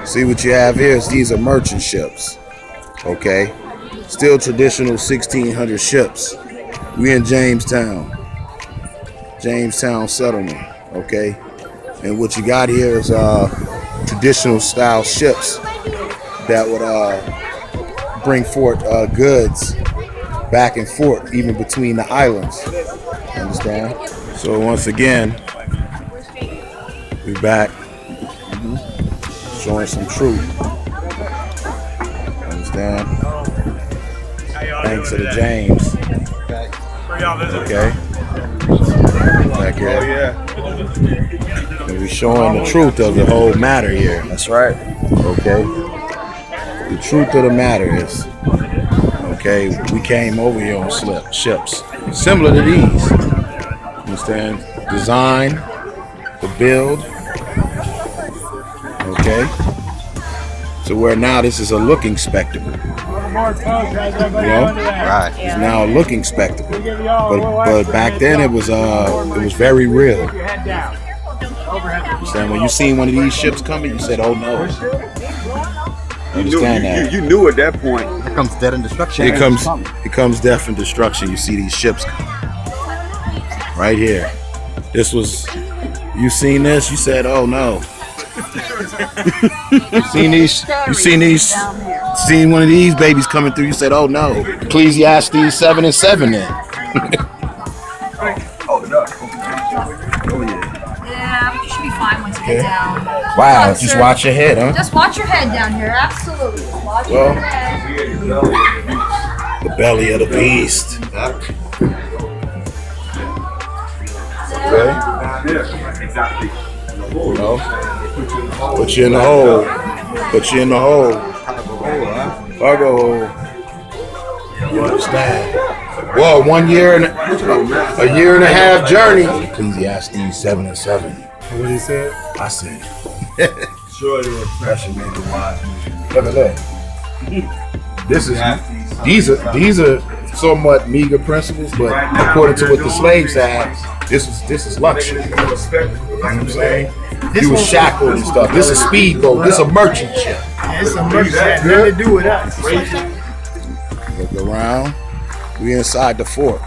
See what you have here is these are merchant ships. Okay, still traditional 1600 ships. We in Jamestown settlement. Okay, and what you got here is traditional style ships that would bring forth goods back and forth, even between the islands. Understand? So once again, we back showing some truth. Understand? Thanks to the James. Okay. Back here. And we showing the truth of the whole matter here. That's right. Okay. The truth of the matter is, okay, we came over here on ships similar to these. Understand? Design, the build. Okay. So where now this is a looking spectacle. Right. It's now a looking spectacle. But back then it was very real. Understand? When you seen one of these ships coming, you said, "Oh no." Understand that? You knew at that point. Here comes death and destruction. It comes death and destruction. You see these ships right here. This was, you seen this? You said, "Oh no." You seen one of these babies coming through? You said, "Oh no." Ecclesiastes 7:7 then. Yeah, but you should be fine once you get down. Wow, just watch your head, huh? Just watch your head down here, absolutely. Watch your head. The belly of the beast. Okay. Exactly. You know? Put you in the hole. Put you in the hole. Cargo hole. You understand? Well, 1 year and a year and a half journey. Ecclesiastes 7:7. What he said? I said. Sure, it was. Pressure made the wise man. Look. These are somewhat meager principles, but according to what the slaves had, this is luxury. You know what I'm saying? You was shackled and stuff. This is a speedboat. This is a merchant ship. It's a merchant ship. Nothing to do with us. Look around. We inside the fort.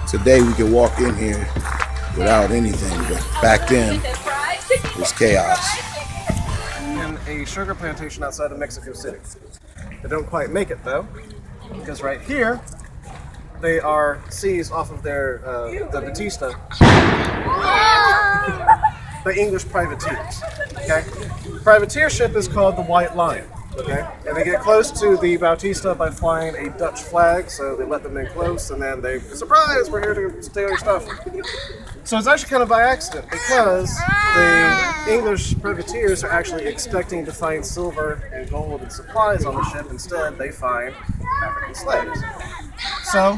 Today we can walk in here without anything, but back then it was chaos. In a sugar plantation outside of Mexico City. They don't quite make it though, because right here they are seized off of their the Batista, the English privateers. Okay, privateer ship is called the White Lion. Okay, and they get close to the Bautista by flying a Dutch flag, so they let them in close, and then they, surprise, we're here to steal your stuff. So it's actually kind of by accident, because the English privateers are actually expecting to find silver and gold and supplies on the ship. Instead, they find African slaves. So,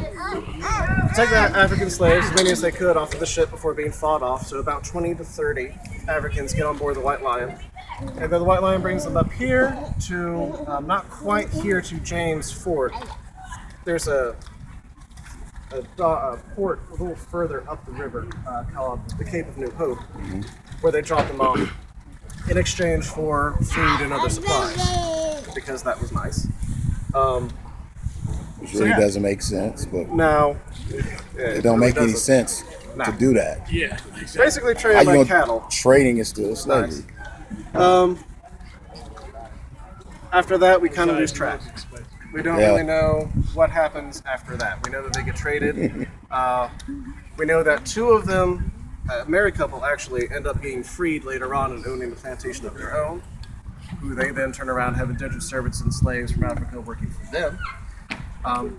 take the African slaves, as many as they could, off of the ship before being fought off. So about 20 to 30 Africans get on board the White Lion. And then the White Lion brings them up here to, not quite here to James Fort. There's a port a little further up the river called the Cape of New Hope, where they drop them off in exchange for food and other supplies, because that was nice. Which really doesn't make sense, but now it don't make any sense to do that. Yeah. Basically trading like cattle. Trading is still slavery. After that, we kind of lose track. We don't really know what happens after that. We know that they get traded. We know that two of them, a married couple, actually end up getting freed later on and owning a plantation of their own, who they then turn around and have indentured servants and slaves from Africa working for them.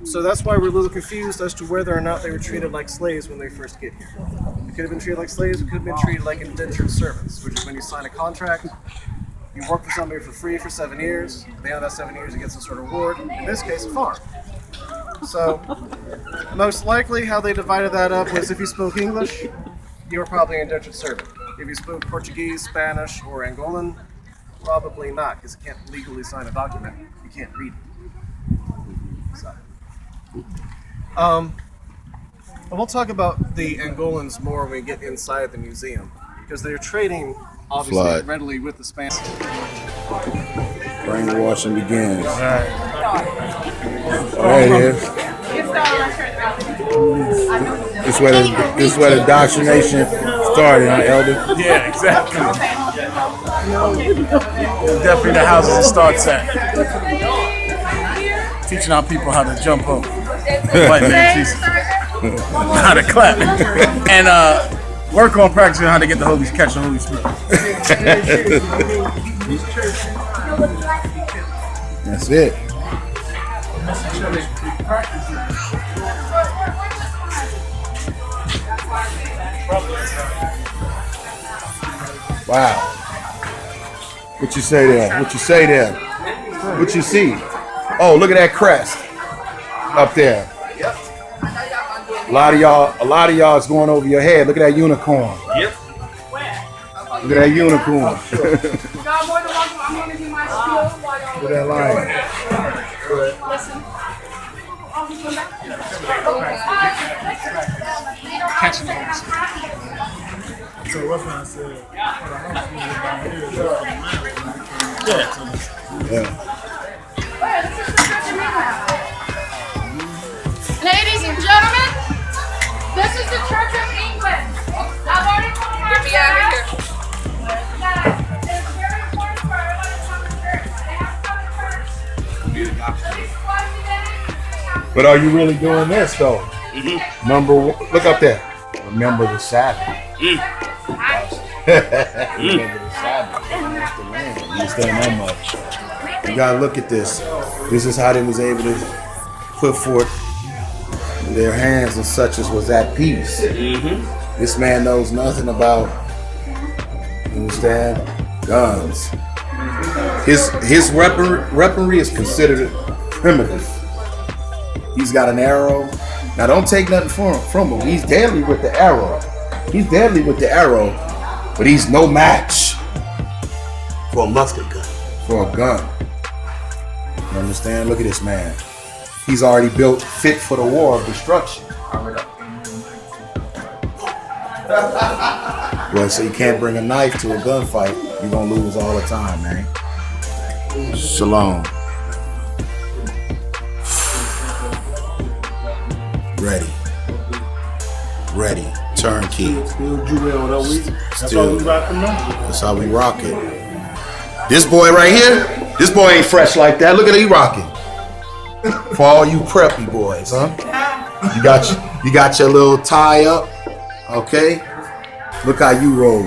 So that's why we're a little confused as to whether or not they were treated like slaves when they first get here. It could have been treated like slaves, it could have been treated like indentured servants, which is when you sign a contract, you work for somebody for free for 7 years, at the end of that 7 years you get some sort of reward, in this case a farm. So, most likely how they divided that up was if you spoke English, you were probably an indentured servant. If you spoke Portuguese, Spanish, or Angolan, probably not, because you can't legally sign a document, you can't read it. So. And we'll talk about the Angolans more when we get inside the museum, because they're trading obviously Flood. readily with the span. Brainwashing begins. There it is. This is where the indoctrination started, huh, Elder? Yeah, exactly. Definitely the houses it starts at. Teaching our people how to jump up. White man teaches how to clap. And work on practicing how to get the catch the Holy Spirit. That's it. Wow. What you say there? What you say there? What you see? Oh, look at that crest up there. A lot of y'all is going over your head. Look at that unicorn. Yep. Look at that unicorn. Y'all more than welcome. I'm going to do my spiel while y'all Look at that line. listen. So what's when I said, Yeah. Ladies and gentlemen, this is the Church of England. I've already told my staff that it's very important for everybody to come to church. They have to come to church. At least twice a day. But are you really doing this though? Number one, look up there. Remember the Sabbath. Remember the Sabbath. That's the land. You understand that much? You gotta look at this. This is how they was able to put forth their hands and such as was at peace. This man knows nothing about, you understand, guns. His weaponry is considered primitive. He's got an arrow. Now don't take nothing from him. He's deadly with the arrow. But he's no match For a musket gun. for a gun. You understand? Look at this man. He's already built fit for the war of destruction. Well, so you can't bring a knife to a gunfight. You're gonna lose all the time, man. Shalom. Ready. Turnkey. still juvenile that week. That's Still. all we rocking now. That's how we rock it. This boy right here, this boy ain't fresh like that. Look at he rocking. For all you preppy boys, huh? You got your little tie up, okay? Look how you roll.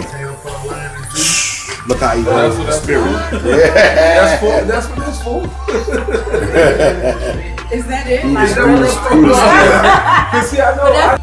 Look how you roll. That's what that's spirit. Yeah. That's what that's for. Is that it? Who the spirit? See, I know.